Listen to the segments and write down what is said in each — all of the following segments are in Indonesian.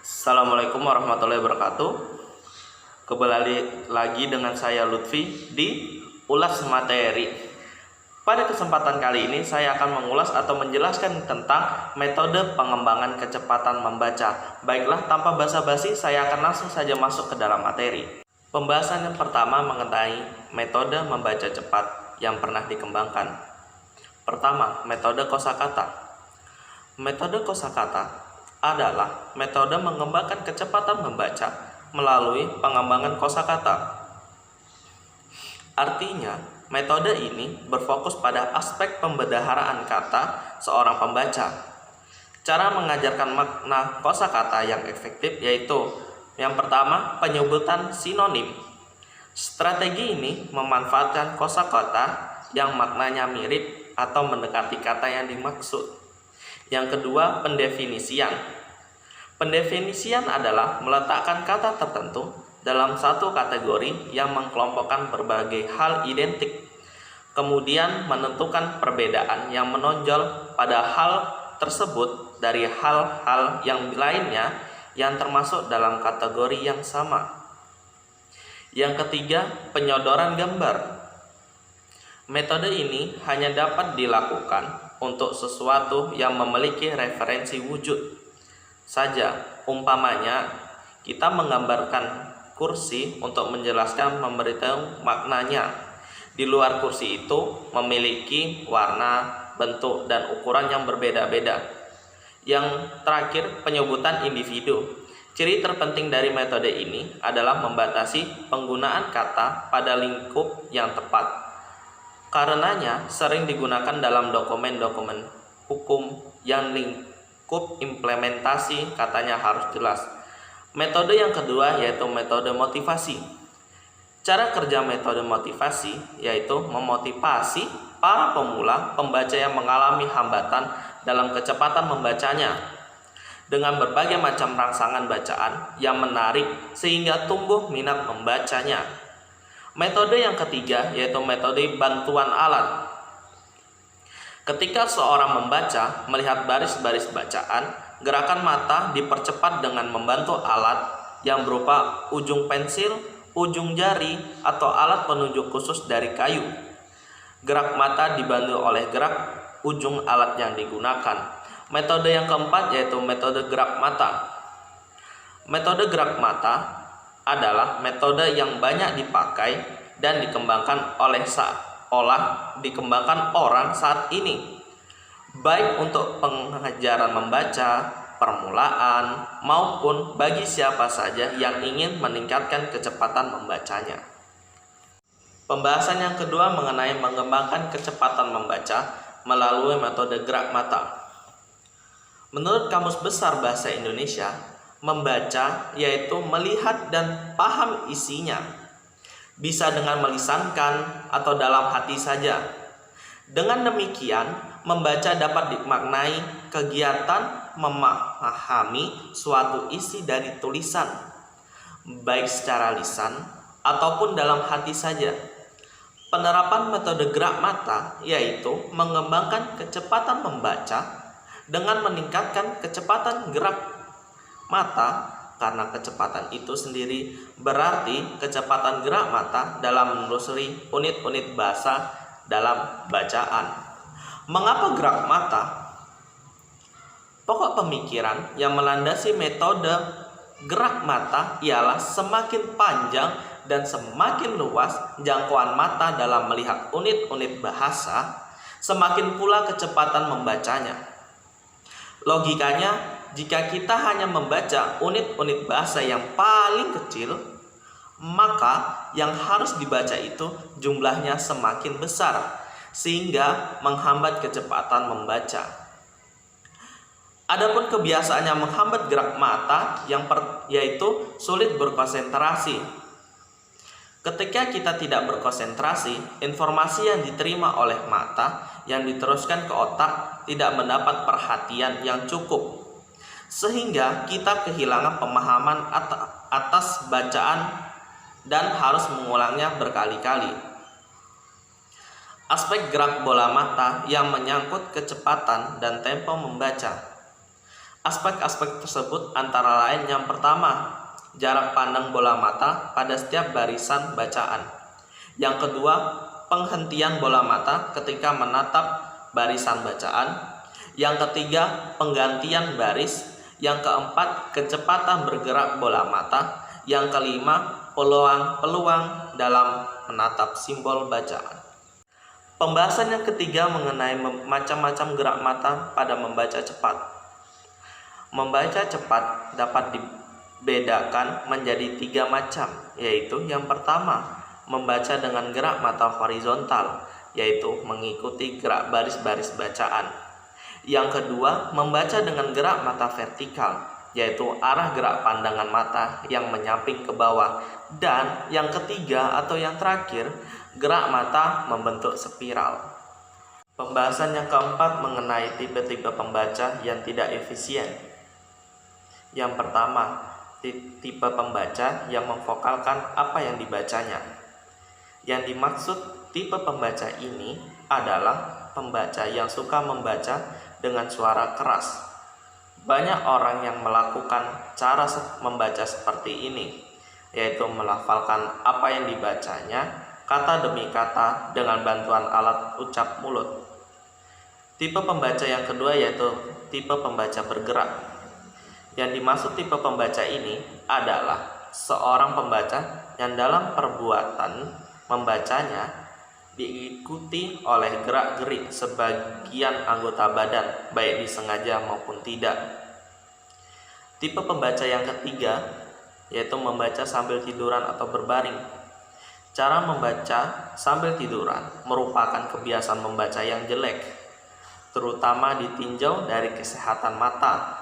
Assalamualaikum warahmatullahi wabarakatuh. Kembali lagi dengan saya Lutfi di Ulas Materi. Pada kesempatan kali ini saya akan mengulas atau menjelaskan tentang metode pengembangan kecepatan membaca. Baiklah, tanpa basa-basi saya akan langsung saja masuk ke dalam materi. Pembahasan yang pertama mengenai metode membaca cepat yang pernah dikembangkan. Pertama, metode kosakata. Metode kosakata adalah metode mengembangkan kecepatan membaca melalui pengembangan kosakata. Artinya, metode ini berfokus pada aspek pembendaharaan kata seorang pembaca. Cara mengajarkan makna kosakata yang efektif yaitu yang pertama, penyebutan sinonim. Strategi ini memanfaatkan kosakata yang maknanya mirip atau mendekati kata yang dimaksud. Yang kedua, pendefinisian. Pendefinisian adalah meletakkan kata tertentu dalam satu kategori yang mengkelompokkan berbagai hal identik, kemudian menentukan perbedaan yang menonjol pada hal tersebut dari hal-hal yang lainnya yang termasuk dalam kategori yang sama. Yang ketiga, penyodoran gambar. Metode ini hanya dapat dilakukan untuk sesuatu yang memiliki referensi wujud saja. Umpamanya, kita menggambarkan kursi untuk menjelaskan, memberitahu maknanya. Di luar kursi itu memiliki warna, bentuk, dan ukuran yang berbeda-beda. Yang terakhir, penyebutan individu. Ciri terpenting dari metode ini adalah membatasi penggunaan kata pada lingkup yang tepat. Karenanya sering digunakan dalam dokumen-dokumen hukum yang lingkup implementasi katanya harus jelas. Metode yang kedua yaitu metode motivasi. Cara kerja metode motivasi yaitu memotivasi para pemula pembaca yang mengalami hambatan dalam kecepatan membacanya dengan berbagai macam rangsangan bacaan yang menarik sehingga tumbuh minat membacanya. Metode yang ketiga yaitu metode bantuan alat. Ketika seorang membaca melihat baris-baris bacaan, gerakan mata dipercepat dengan membantu alat yang berupa ujung pensil, ujung jari, atau alat penunjuk khusus dari kayu. Gerak mata dibantu oleh gerak ujung alat yang digunakan. Metode yang keempat yaitu metode gerak mata. Metode gerak mata adalah metode yang banyak dipakai dan dikembangkan orang saat ini, baik untuk pengajaran membaca, permulaan, maupun bagi siapa saja yang ingin meningkatkan kecepatan membacanya. Pembahasan yang kedua mengenai mengembangkan kecepatan membaca melalui metode gerak mata. Menurut Kamus Besar Bahasa Indonesia, membaca yaitu melihat dan paham isinya, bisa dengan melisankan atau dalam hati saja. Dengan demikian, membaca dapat dimaknai kegiatan memahami suatu isi dari tulisan, baik secara lisan ataupun dalam hati saja. Penerapan metode gerak mata yaitu mengembangkan kecepatan membaca dengan meningkatkan kecepatan gerak mata, karena kecepatan itu sendiri berarti kecepatan gerak mata dalam menelusuri unit-unit bahasa dalam bacaan. Mengapa gerak mata? Pokok pemikiran yang melandasi metode gerak mata ialah semakin panjang dan semakin luas jangkauan mata dalam melihat unit-unit bahasa, semakin pula kecepatan membacanya. Logikanya, jika kita hanya membaca unit-unit bahasa yang paling kecil, maka yang harus dibaca itu jumlahnya semakin besar, sehingga menghambat kecepatan membaca. Adapun kebiasaan yang menghambat gerak mata yaitu sulit berkonsentrasi. Ketika kita tidak berkonsentrasi, informasi yang diterima oleh mata yang diteruskan ke otak tidak mendapat perhatian yang cukup, sehingga kita kehilangan pemahaman atas bacaan dan harus mengulangnya berkali-kali. Aspek gerak bola mata yang menyangkut kecepatan dan tempo membaca. Aspek-aspek tersebut antara lain yang pertama, jarak pandang bola mata pada setiap barisan bacaan. Yang kedua, penghentian bola mata ketika menatap barisan bacaan. Yang ketiga, penggantian baris. Yang keempat, kecepatan bergerak bola mata. Yang kelima, peluang-peluang dalam menatap simbol bacaan. Pembahasan yang ketiga mengenai macam-macam gerak mata pada membaca cepat. Membaca cepat dapat dibedakan menjadi 3 macam, yaitu yang pertama, membaca dengan gerak mata horizontal, yaitu mengikuti gerak baris-baris bacaan. Yang kedua, membaca dengan gerak mata vertikal, yaitu arah gerak pandangan mata yang menyamping ke bawah. Dan yang ketiga atau yang terakhir, gerak mata membentuk spiral. Pembahasan yang keempat mengenai tipe-tipe pembaca yang tidak efisien. Yang pertama, tipe pembaca yang memfokalkan apa yang dibacanya. Yang dimaksud tipe pembaca ini adalah pembaca yang suka membaca dengan suara keras. Banyak orang yang melakukan cara membaca seperti ini, yaitu melafalkan apa yang dibacanya kata demi kata dengan bantuan alat ucap mulut. Tipe pembaca yang kedua yaitu tipe pembaca bergerak. Yang dimaksud tipe pembaca ini adalah seorang pembaca yang dalam perbuatan membacanya diikuti oleh gerak-gerik sebagian anggota badan, baik disengaja maupun tidak. Tipe pembaca yang ketiga yaitu membaca sambil tiduran atau berbaring. Cara membaca sambil tiduran merupakan kebiasaan membaca yang jelek, terutama ditinjau dari kesehatan mata.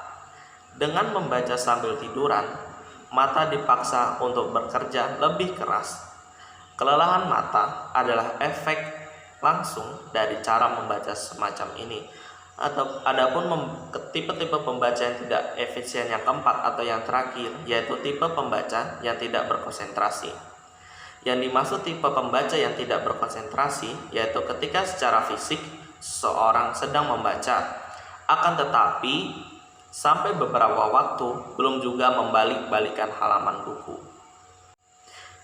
Dengan membaca sambil tiduran, mata dipaksa untuk bekerja lebih keras. Kelelahan mata adalah efek langsung dari cara membaca semacam ini. Adapun tipe-tipe pembaca yang tidak efisien yang keempat atau yang terakhir, yaitu tipe pembaca yang tidak berkonsentrasi. Yang dimaksud tipe pembaca yang tidak berkonsentrasi yaitu ketika secara fisik seorang sedang membaca, akan tetapi sampai beberapa waktu belum juga membalik-balikan halaman buku.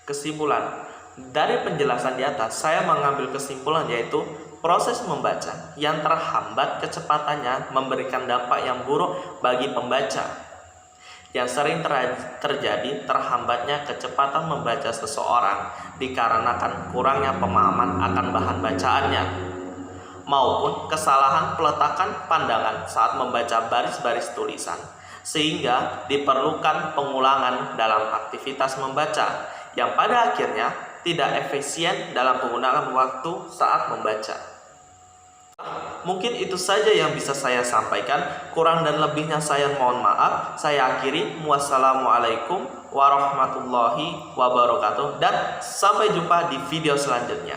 Kesimpulan, dari penjelasan di atas saya mengambil kesimpulan yaitu proses membaca yang terhambat kecepatannya memberikan dampak yang buruk bagi pembaca. Yang sering terjadi terhambatnya kecepatan membaca seseorang dikarenakan kurangnya pemahaman akan bahan bacaannya, maupun kesalahan peletakan pandangan saat membaca baris-baris tulisan, sehingga diperlukan pengulangan dalam aktivitas membaca yang pada akhirnya tidak efisien dalam penggunaan waktu saat membaca. Mungkin itu saja yang bisa saya sampaikan. Kurang dan lebihnya saya mohon maaf. Saya akhiri. Wassalamualaikum warahmatullahi wabarakatuh, dan sampai jumpa di video selanjutnya.